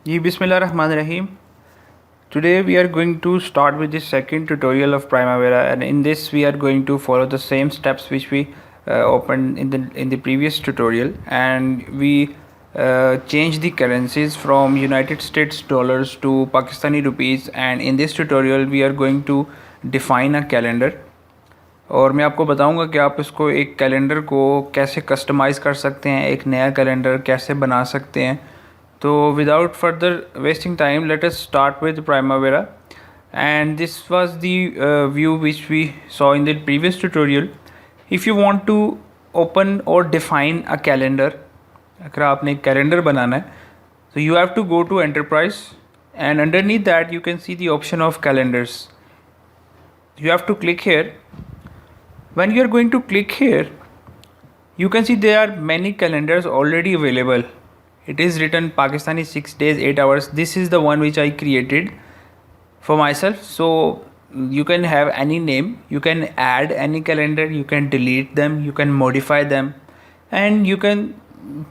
Ji Bismillahirrahmanirrahim. Today we are going to start with the second tutorial of Primavera, and in this we are going to follow the same steps which we opened in the previous tutorial, and we change the currencies from United States dollars to Pakistani rupees. And in this tutorial we are going to define a calendar, और मैं आपको बताऊंगा कि आप इसको एक calendar को कैसे कस्टमाइज़ कर सकते हैं, एक नया कैलेंडर कैसे बना सकते हैं. So without further wasting time, let us start with Primavera, and this was the view which we saw in the previous tutorial. If you want to open or define a calendar, अगर आपने एक calendar बनाना है, so you have to go to Enterprise, and underneath that you can see the option of calendars. You have to click here. When you are going to click here, you can see there are many calendars already available. It is written Pakistani 6 days 8 hours. This is the one which I created for myself. So you can have any name, you can add any calendar, you can delete them, you can modify them, and you can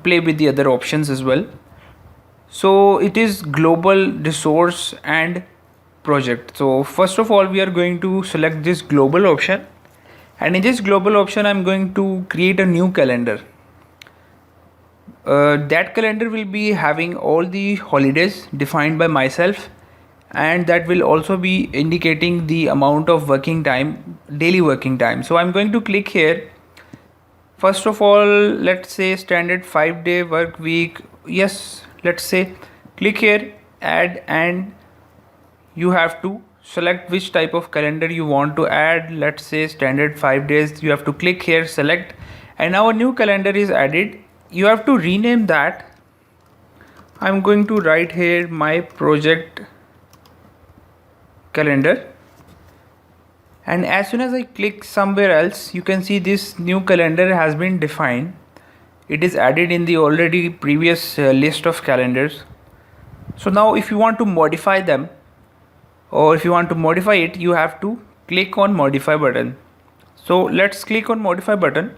play with the other options as well. So it is global resource and project. So first of all we are going to select this global option, and in this global option I'm going to create a new calendar. That calendar will be having all the holidays defined by myself, and that will also be indicating the amount of working time, daily working time. So I'm going to click here. First of all, let's say standard 5-day work week. Yes, let's say click here, add, and you have to select which type of calendar you want to add. Let's say standard 5 days. You have to click here, select, and now a new calendar is added. You have to rename that. I'm going to write here my project calendar, and as soon as I click somewhere else, you can see this new calendar has been defined. It is added in the already previous list of calendars. So now if you want to modify them, or if you want to modify it, you have to click on modify button. So let's click on modify button.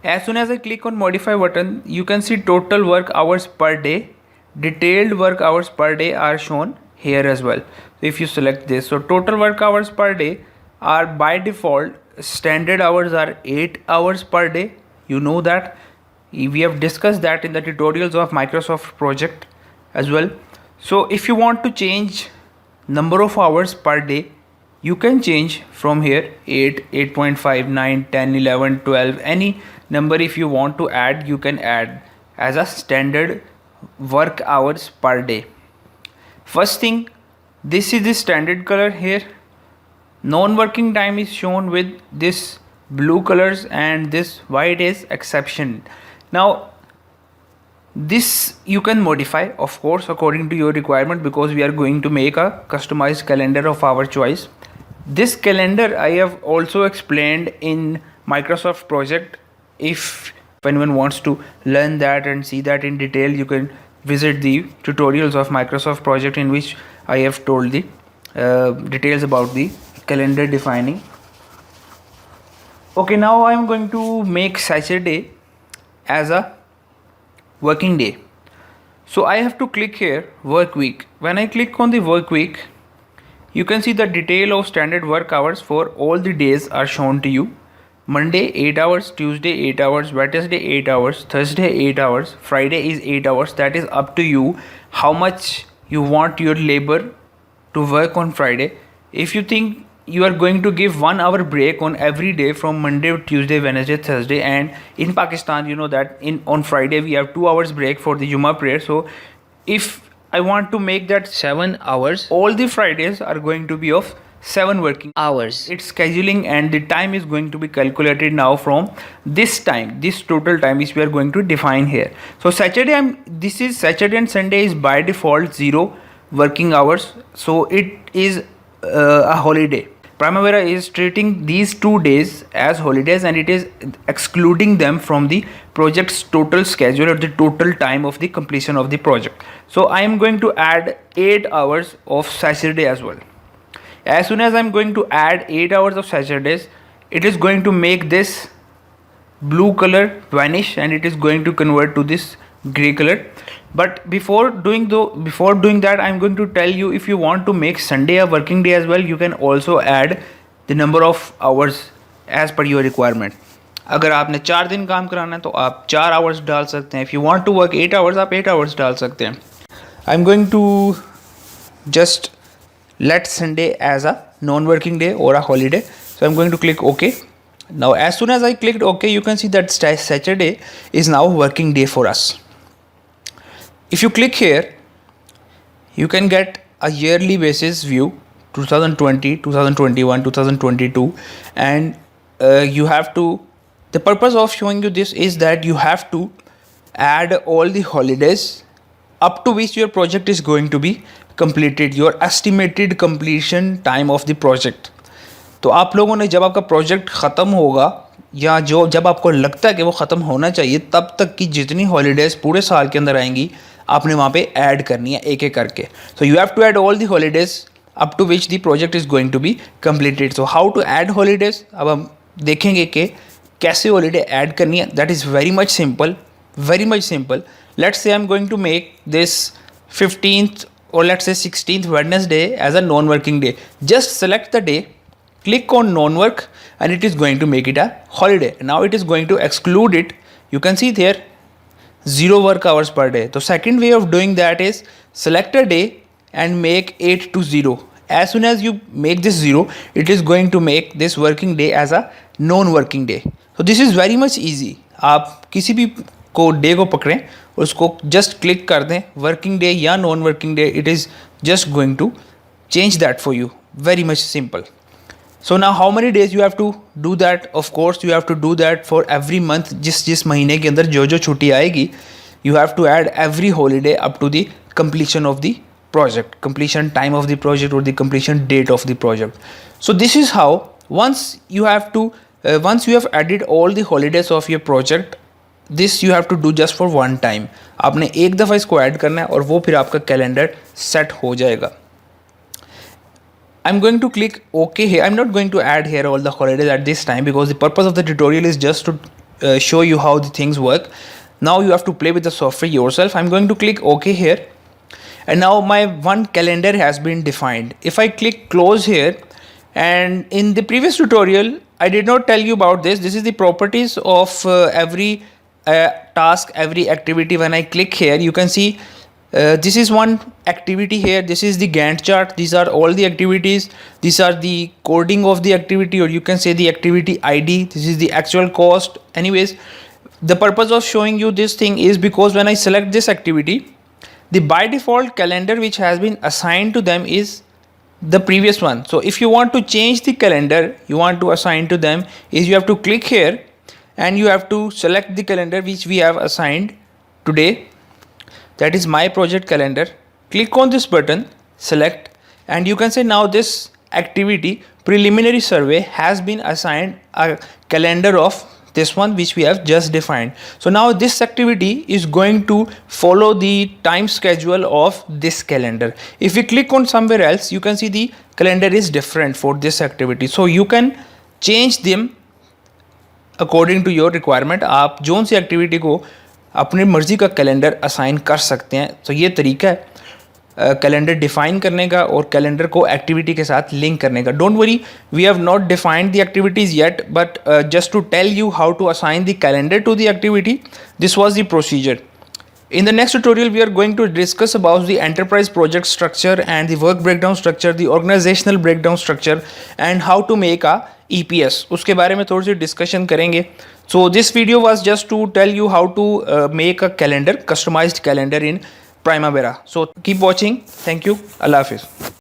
As soon as I click on modify button, you can see total work hours per day, detailed work hours per day are shown here as well. So if you select this, so total work hours per day are by default, standard hours are 8 hours per day. You know that we have discussed that in the tutorials of Microsoft project as well. So if you want to change number of hours per day, you can change from here 8, 8.5, 9, 10, 11, 12, any number. If you want to add, you can add as a standard work hours per day. First thing, this is the standard color here. Non-working time is shown with this blue colors, and this white is exception. Now this you can modify, of course, according to your requirement, because we are going to make a customized calendar of our choice. This calendar I have also explained in Microsoft project. If anyone wants to learn that and see that in detail, you can visit the tutorials of Microsoft project, in which I have told the details about the calendar defining. Okay, now I am going to make Saturday as a working day. So I have to click here work week. When I click on the work week, you can see the detail of standard work hours for all the days are shown to you. Monday 8 hours, Tuesday 8 hours, Wednesday 8 hours, Thursday 8 hours, Friday is 8 hours. That is up to you how much you want your labor to work on Friday. If you think you are going to give 1 hour break on every day from Monday, Tuesday, Wednesday, Thursday, and in Pakistan you know that on Friday we have 2 hours break for the Jummah prayer. So if I want to make that 7 hours, all the Fridays are going to be of 7 working hours. It's scheduling, and the time is going to be calculated now from this time, this total time which we are going to define here. So Saturday, this is Saturday and Sunday is by default 0 working hours, so it is a holiday. Primavera is treating these 2 days as holidays, and it is excluding them from the project's total schedule or the total time of the completion of the project. So I am going to add 8 hours of Saturday as well. As soon as I am going to add 8 hours of Saturdays, it is going to make this blue color vanish, and it is going to convert to this gray color. But before doing that, I'm going to tell you, if you want to make Sunday a working day as well, you can also add the number of hours as per your requirement. अगर आपने 4 दिन काम कराना है तो आप 4 hours डाल सकते हैं. If you want to work 8 hours, आप 8 आवर्स डाल सकते हैं. I am going to just let Sunday as a non-working day or a holiday. So I'm going to click OK. Now as soon as I clicked OK, you can see that Saturday is now working day for us. If you click here, you can get a yearly basis view 2020, 2021, 2022, and you have to, the purpose of showing you this is that you have to add all the holidays up to which your project is going to be completed, your estimated completion time of the project. तो आप लोगों ने जब आपका project ख़त्म होगा या जब आपको लगता है कि वो ख़त्म होना चाहिए, तब तक की जितनी हॉलीडेज़ पूरे साल के अंदर आएंगी आपने वहाँ पे ऐड करनी है एक एक करके. So you have to add all the holidays up to which the project is going to be completed. So how to add holidays, अब हम देखेंगे कि कैसे हॉलीडे ऐड करनी है. That is very much simple, very much simple. Let's say I'm going to make this 15th or let's say 16th Wednesday as a non-working day. Just select the day, click on non-work, and it is going to make it a holiday. Now it is going to exclude it. You can see there 0 work hours per day. The second way of doing that is select a day and make 8 to 0. As soon as you make this 0, it is going to make this working day as a non-working day. So this is very much easy. आप किसी भी को day को पकड़ें और उसको just click कर दें, वर्किंग डे या non working day, it is just going to change that for you. Very much simple. So now how many days you have to do that? Of course you have to do that for every month. जिस महीने के अंदर जो छुट्टी आएगी, you have to add every holiday up to the completion of the project, completion time of the project or the completion date of the project. So this is how once you have added all the holidays of your project, this you have to do just for one time. आपने एक दफ़ा इसको add करना है और वो फिर आपका कैलेंडर सेट हो जाएगा. I'm going to click OK here. I'm not going to add here all the holidays at this time because the purpose of the tutorial is just to show you how the things work. Now you have to play with the software yourself. I'm going to click OK here. And now my one calendar has been defined. If I click close here, and in the previous tutorial I did not tell you about this. This is the properties of every task, every activity. When I click here, you can see this is one activity here. This is the Gantt chart. These are all the activities. These are the coding of the activity, or you can say the activity ID. This is the actual cost. Anyways, the purpose of showing you this thing is because when I select this activity, the by default calendar which has been assigned to them is the previous one. So if you want to change the calendar you want to assign to them, is you have to click here and you have to select the calendar which we have assigned today. That is my project calendar. Click on this button, select, and you can say now this activity preliminary survey has been assigned a calendar of this one which we have just defined. So now this activity is going to follow the time schedule of this calendar. If we click on somewhere else, you can see the calendar is different for this activity. So you can change them according to your requirement. आप zone सी activity को अपनी मर्जी का calendar assign कर सकते हैं. तो ये तरीका है कैलेंडर डिफाइन करने का और कैलेंडर को एक्टिविटी के साथ लिंक करने का. Don't worry, we have not defined the activities yet, but just to tell you how to assign the calendar to the activity, this was the procedure. In the next tutorial, we are going to discuss about the enterprise project structure and the work breakdown structure, the organizational breakdown structure, and how to make a EPS. उसके बारे में थोड़ी सी discussion करेंगे. So this video was just to tell you how to make a calendar, customized calendar in Primavera. So keep watching. Thank you. Allah Hafiz.